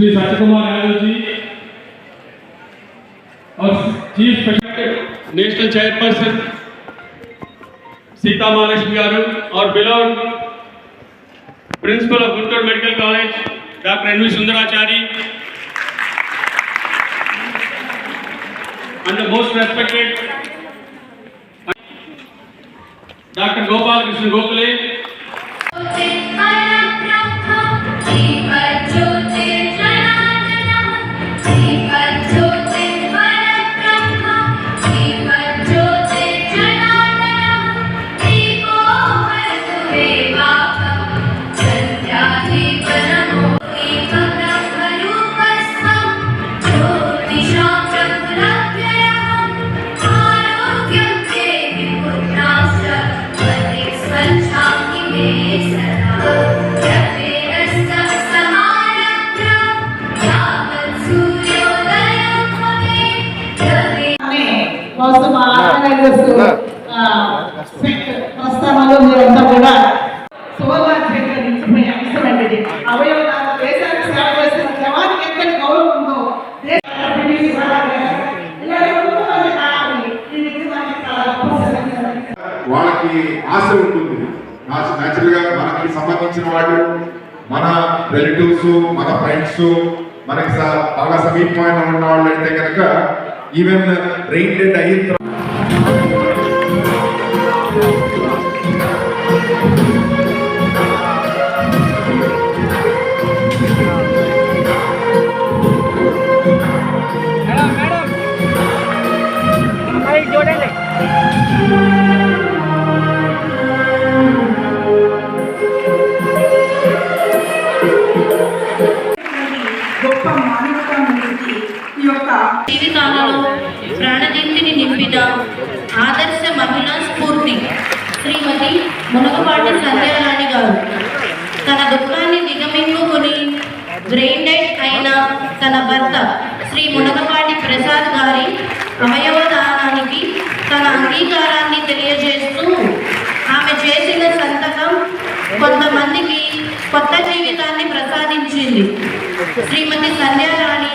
श्री सत्यकुमार यादव जी और chief secretary national chairperson Sita Mahalakshmi garu और beloved principal of Guntur medical college doctor N V Sundarachari and the most respected Dr. Gopal Krishna Gokhale. ప్రస్థానంలో మీరంతా కూడా సువర్ణాధికారి అంశమైనది అవయవదాన దేశానికి సేవ చేసిన జవానికి ఎంతటి గౌరవం ఉందో వాళ్ళకి ఆశ ఉంటుంది. న్యాచురల్ గా మనకి సంబంధించిన వాళ్ళు మన రిలేటివ్స్ మన ఫ్రెండ్స్ మనకి బాగా సమీపమైన ఉన్న వాళ్ళు అయితే కనుక ఈవెన్ రెయిన్ డెడ్ అయిన జీవితాలలో ప్రాణజ్యోతిని నింపిన ఆదర్శ మహిళా స్ఫూర్తి శ్రీమతి మునగపాటి సంధ్యారాణి గారు తన దుఃఖాన్ని దిగమింగుకొని బ్రెయిన్ డెడ్ అయిన తన భర్త శ్రీ మునగపాటి ప్రసాద్ గారి అవయవ దానానికి తన అంగీకారాన్ని తెలియజేస్తూ ఆమె చేసిన సంతకం కొంతమందికి కొత్త జీవితాన్ని ప్రసాదించింది. శ్రీమతి సంధ్యారాణి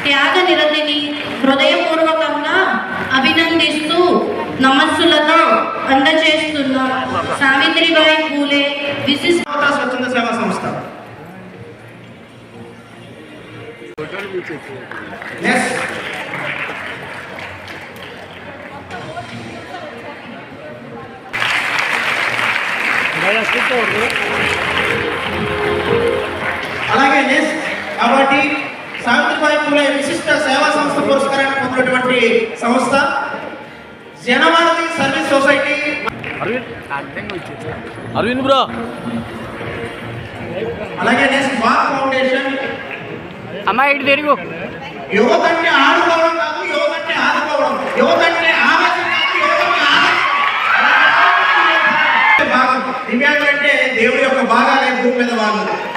త్యాగ నిరతిని హృదయపూర్వకంగా అభినందిస్తూ నమస్సులతో అందజేస్తున్న సావిత్రిబాయి పూలే విశిష్ట స్వచ్ఛంద సేవా సంస్థ. అలాగే నెక్స్ట్ కాబట్టి సావిత్రిబాయి పూలే విశిష్ట సేవా సంస్థ పురస్కారాన్ని పొందినటువంటి సంస్థ Janavani service society. Arvind bro. అలాగే నెక్స్ట్ వాక్ ఫౌండేషన్. అమ్మాయి ఇటు తిరుగు. యువతంటే ఆడుకోవడం కాదు, యువతంటే ఆడుకోవడం, యువతంటే ఆవేశం కాదు, యువతంటే భాగం. దివ్యాంగులంటే దేవుడి యొక్క భాగాలే భూమి మీద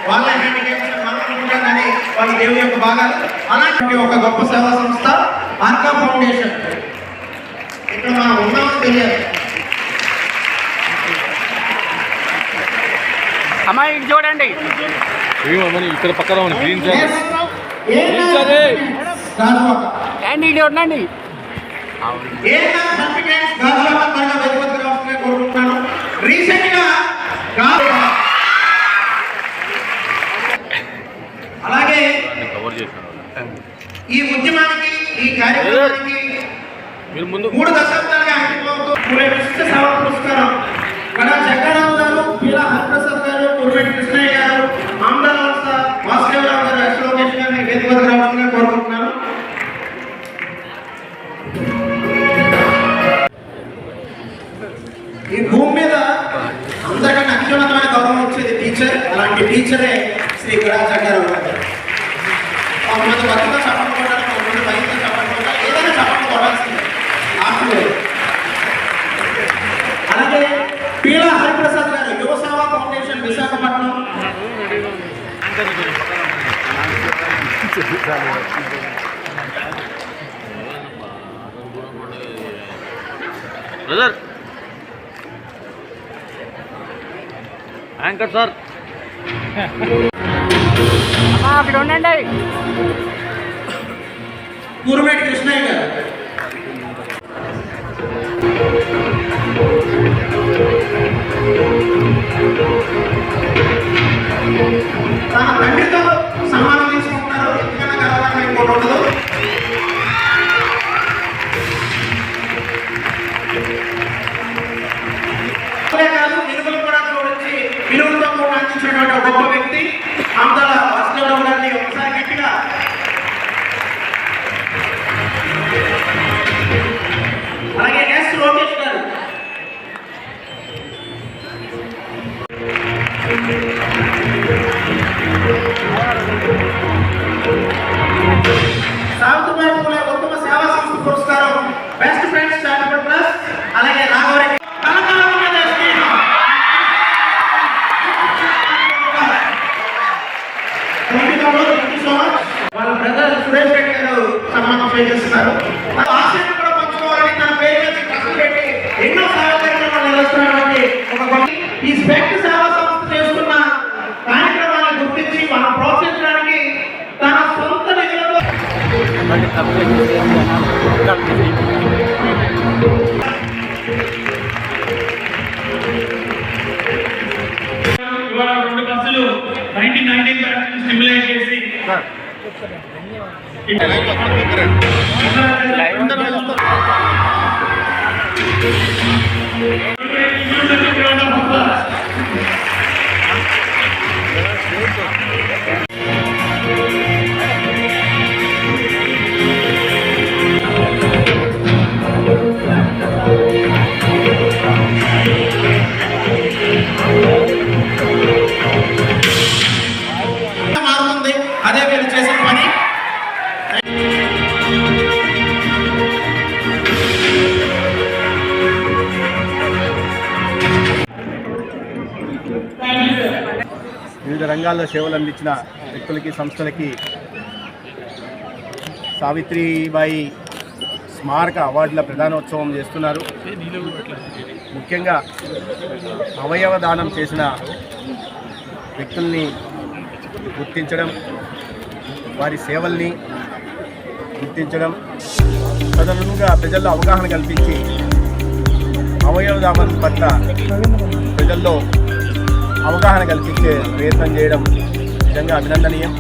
వాళ్ళ హ్యాండిక్యాప్స్ మనం అనుకుంటాం కానీ వాళ్ళ దేవుడి యొక్క భాగాలు. అలాంటి ఒక గొప్ప సేవా సంస్థ ఆర్కా ఫౌండేషన్. ఇక్కడ మనం ఉన్నామని తెలియాలి. అమ్మాయి ఇటు చూడండి. ఇక్కడ పక్కన గ్రీన్ ఉండండి. అలాగే ఈ ఉద్యమానికి ఈ కార్యక్రమానికి 3 దశాబ్దాలుగా అంకితమవుతూ విశిష్ట సేవా పురస్కారం గడా జగ్గారావు గారు, పీలా హరిప్రసాద్ గారు, కుర్రెడ్డి కృష్ణయ్య గారు, ఆమ్దాల వాసుదేవరావు గారు, ఎస్లోకేష్ గారిని వేదికకు రావాలని కోరుకుంటున్నాను. ఈ భూమి మీద అందరికన్నా అత్యున్నతమైన గౌరవం వచ్చేది టీచర్. అలాంటి టీచరే శ్రీ గడా జగ్గారావు గారు. కొంతమంది బతుగా చప్పట్లు కొట్టాలి, కొంతమంది బయట చప్పట్లు కొట్టాలి, ఏదైనా చప్పట్లు కొట్టాల్సిందే. అలాగే పీలా హరిప్రసాద్ గారు, యువ సేవా foundation Visakhapatnam. Brother anchor sir అక్కడ ఉండండి. కూరుమేటి కృష్ణయ్య గారు. తన తండ్రితో సన్మానం తీసుకుంటున్నారు. ఎందుకన్నా గర్వంగా ఇంకోటి ఉండదు. కాదు విలువలు కూడా గురించి విలువలతో కూడా అందించినటువంటి ఒక గొప్ప వ్యక్తి ఆంధ్ర వాసుదేవరావు గారిని ఒకసారి గట్టిగా అలాగే ఎస్ లోకేష్ గారు. సావిత్రిబాయి పూలే ఉత్తమ సేవా సంస్థ పురస్కారం బెస్ట్ ఫ్రెండ్స్ చారిటబుల్ ట్రస్ట్ అలాగే నాగవరెడ్డి వాళ్ళ బ్రదర్ సురేష్ రెడ్డి గారు సన్మానం చేస్తున్నారు. ఆశయం కూడా పంచుకోవాలని తన పేరు మీద ట్రస్ట్ పెట్టి ఎన్నో సేవా కార్యక్రమాలు నిర్వహిస్తున్నటువంటి ఒక గొప్ప ఈ స్పెక్ట్ సేవా సంస్థ చేస్తున్న కార్యక్రమాలను గుర్తించి మనం ప్రోత్సహించడానికి తన సొంత నిధులతో ఇవాళ 2 బస్సులు 1919 బ్యాచ్ స్టిమ్యులేట్ చేసి మారుతుంది. అదే వీళ్ళు చేసిన పని. వివిధ రంగాల్లో సేవలు అందించిన వ్యక్తులకి సంస్థలకి సావిత్రిబాయి స్మారక అవార్డుల ప్రధానోత్సవం చేస్తున్నారు. ముఖ్యంగా అవయవ దానం చేసిన వ్యక్తుల్ని గుర్తించడం, వారి సేవల్ని గుర్తించడం, తదనుగుణంగా ప్రజల్లో అవగాహన కల్పించి అవయవ దానం పట్ల ప్రజల్లో అవగాహన కల్పించే ప్రయత్నం చేయడం నిజంగా అభినందనీయం.